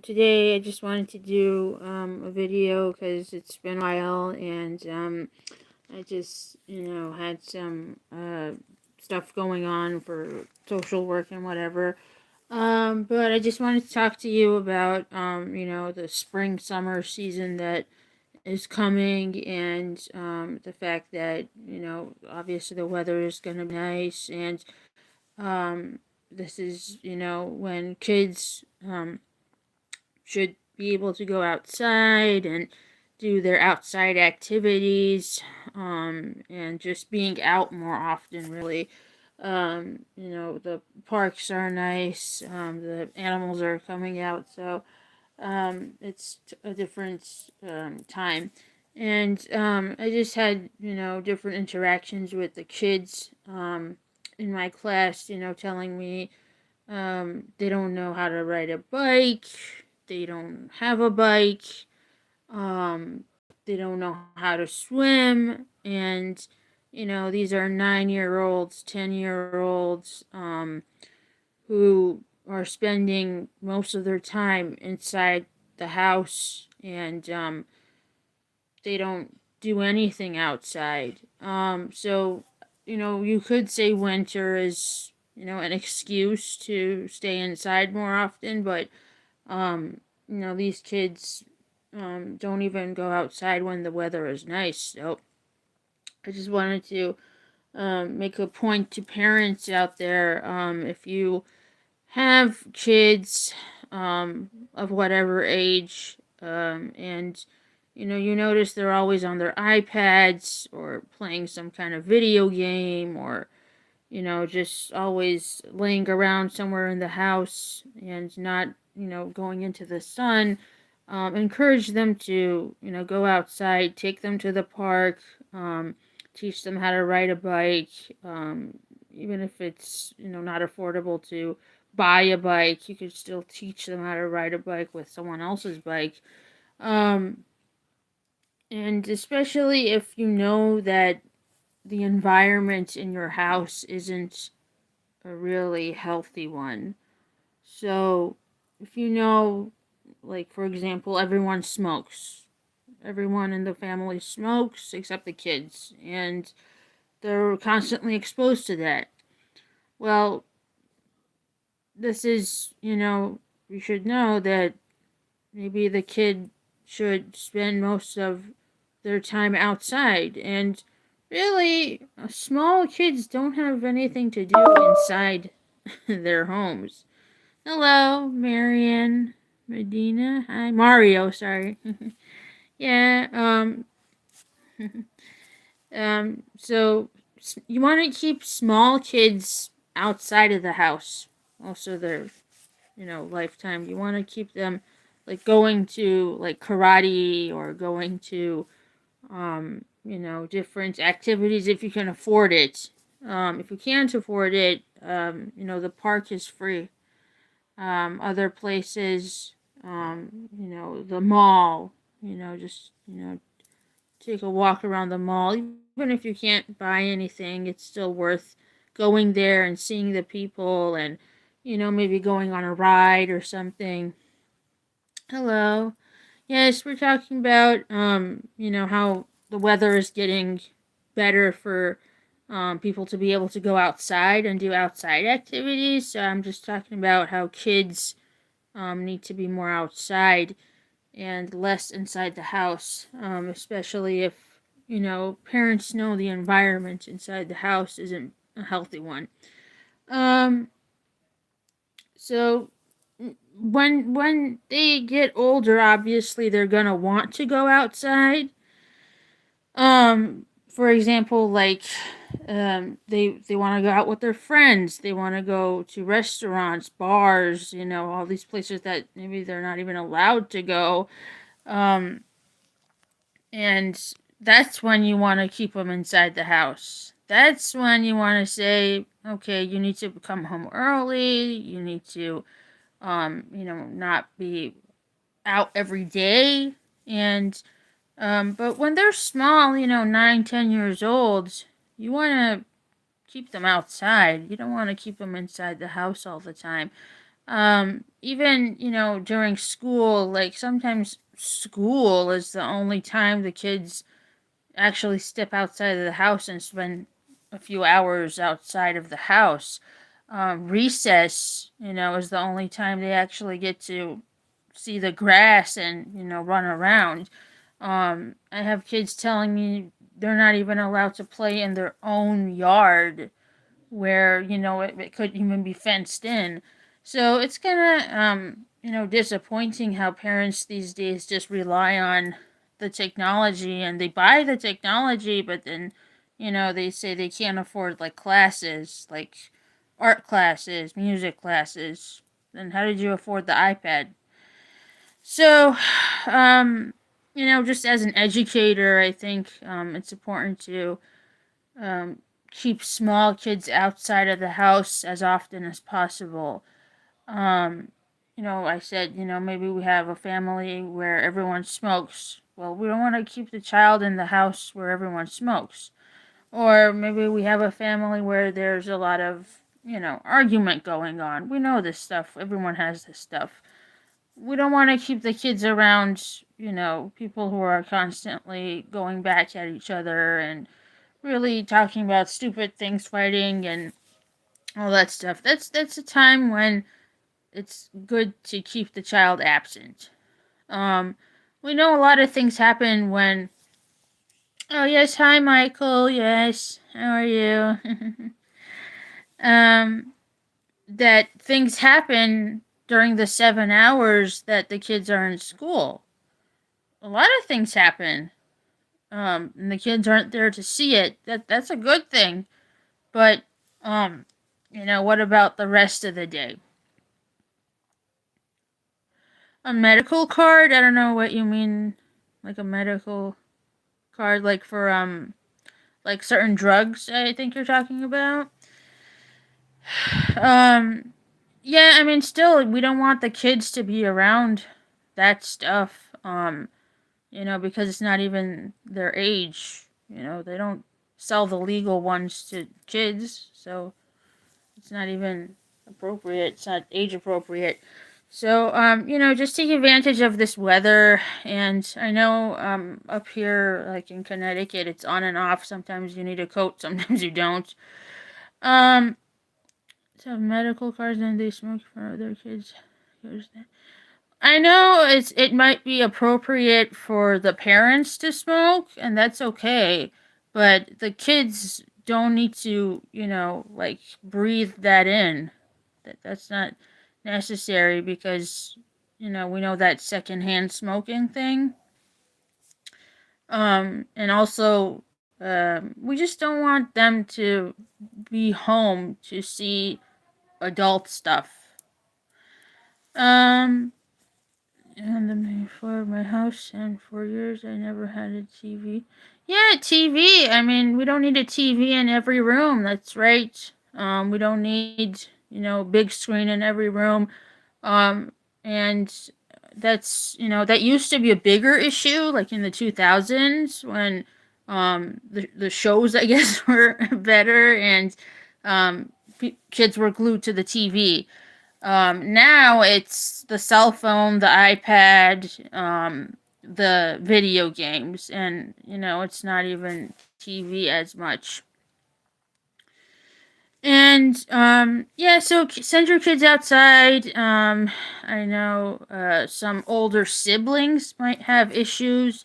Today I just wanted to do a video because it's been a while, and I just had some stuff going on for social work and whatever. But I just wanted to talk to you about the spring summer season that is coming, and the fact that obviously the weather is gonna be nice, and this is when kids should be able to go outside and do their outside activities, and just being out more often, really. The parks are nice, the animals are coming out, so it's a different time. And I just had, different interactions with the kids in my class, telling me they don't know how to ride a bike. They don't have a bike. Um, they don't know how to swim. And, these are 9-year-olds, 10-year-olds who are spending most of their time inside the house, and they don't do anything outside. So, you could say winter is, an excuse to stay inside more often, but, these kids don't even go outside when the weather is nice. So I just wanted to make a point to parents out there. If you have kids of whatever age, and you notice they're always on their iPads or playing some kind of video game, or just always laying around somewhere in the house and not going into the sun. Encourage them to go outside, take them to the park, teach them how to ride a bike, even if it's not affordable to buy a bike. You could still teach them how to ride a bike with someone else's bike. Um, and especially if you know that the environment in your house isn't a really healthy one. So, if like, for example, everyone smokes. Everyone in the family smokes except the kids, and they're constantly exposed to that. Well, this is, you should know that maybe the kid should spend most of their time outside. And really, small kids don't have anything to do inside their homes. Hello, Marian Medina. Hi, Mario. Sorry. Yeah. So you want to keep small kids outside of the house. Also, their lifetime. You want to keep them like going to like karate, or going to different activities if you can afford it. If you can't afford it, the park is free. Other places, the mall, just, take a walk around the mall. Even if you can't buy anything, it's still worth going there and seeing the people, and, maybe going on a ride or something. Hello. Yes, we're talking about, how the weather is getting better for people to be able to go outside and do outside activities. So I'm just talking about how kids need to be more outside and less inside the house, especially if, parents know the environment inside the house isn't a healthy one. Um, so when they get older, obviously they're gonna want to go outside. For example, like they want to go out with their friends. They want to go to restaurants, bars, all these places that maybe they're not even allowed to go. Um, and that's when you want to keep them inside the house. That's when you want to say, okay, you need to come home early. You need to, not be out every day. And but when they're small, 9, 10 years old, you want to keep them outside. You don't want to keep them inside the house all the time. Even, during school, like sometimes school is the only time the kids actually step outside of the house and spend a few hours outside of the house. Recess, is the only time they actually get to see the grass and, run around. I have kids telling me they're not even allowed to play in their own yard where, it could even be fenced in. So it's kind of, disappointing how parents these days just rely on the technology and they buy the technology, but then, they say they can't afford like classes, like art classes, music classes. Then how did you afford the iPad? So, um, just as an educator, I think it's important to um, keep small kids outside of the house as often as possible. Um, I said, maybe we have a family where everyone smokes. Well, we don't want to keep the child in the house where everyone smokes. Or maybe we have a family where there's a lot of, argument going on. We know this stuff. Everyone has this stuff. We don't want to keep the kids around, people who are constantly going back at each other and really talking about stupid things, fighting and all that stuff. That's a time when it's good to keep the child absent. Um, we know a lot of things happen when. Oh yes, hi Michael. Yes, how are you? um, that things happen during the 7 hours that the kids are in school. A lot of things happen. And the kids aren't there to see it. That's a good thing. But um, what about the rest of the day? A medical card? I don't know what you mean. Like a medical card, like for like certain drugs. I think you're talking about. Um, yeah. I mean, still, we don't want the kids to be around that stuff. Because it's not even their age. They don't sell the legal ones to kids, so it's not even appropriate. It's not age appropriate. So, just take advantage of this weather. And I know up here, like in Connecticut, it's on and off. Sometimes you need a coat, sometimes you don't. Um, so medical cards and they smoke for other kids. I know it might be appropriate for the parents to smoke, and that's okay. But the kids don't need to, like breathe that in. That's not necessary because we know that secondhand smoking thing. And also we just don't want them to be home to see adult stuff. Um, and then for my house and for years I never had a TV. Yeah, TV. I mean, we don't need a TV in every room. That's right. We don't need big screen in every room. Um, and that's that used to be a bigger issue, like in the 2000s when the shows I guess were better and kids were glued to the TV. Now it's the cell phone, the iPad, the video games, and it's not even TV as much. And yeah, so send your kids outside. I know some older siblings might have issues,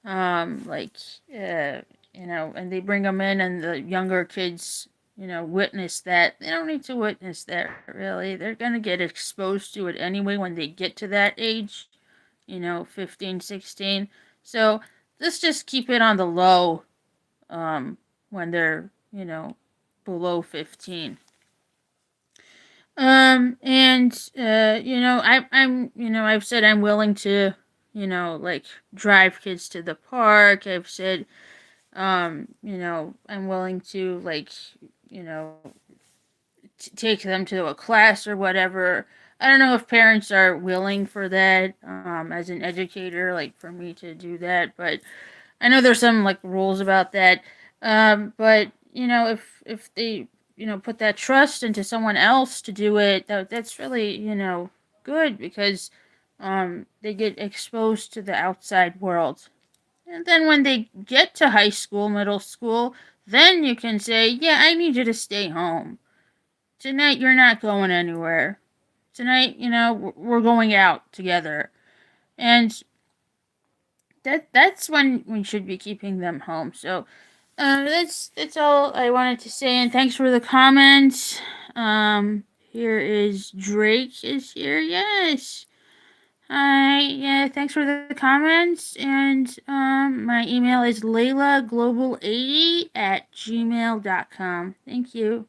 like and they bring them in, and the younger kids, witness that. They don't need to witness that really. They're gonna get exposed to it anyway when they get to that age, 15, 16. So let's just keep it on the low, when they're below 15. And I've said I'm willing to, like drive kids to the park. I've said, I'm willing to like, you know, take them to a class or whatever. I don't know if parents are willing for that, as an educator, like for me to do that, but I know there's some like rules about that. But if they put that trust into someone else to do it, that's really, good because they get exposed to the outside world. And then when they get to high school, middle school, then you can say, yeah, I need you to stay home. Tonight you're not going anywhere. Tonight, we're going out together. And that's when we should be keeping them home. So that's all I wanted to say, and thanks for the comments. Here is Drake is here. Yes. Hi. Yeah. Thanks for the comments, and my email is laylaglobal80@gmail.com. Thank you.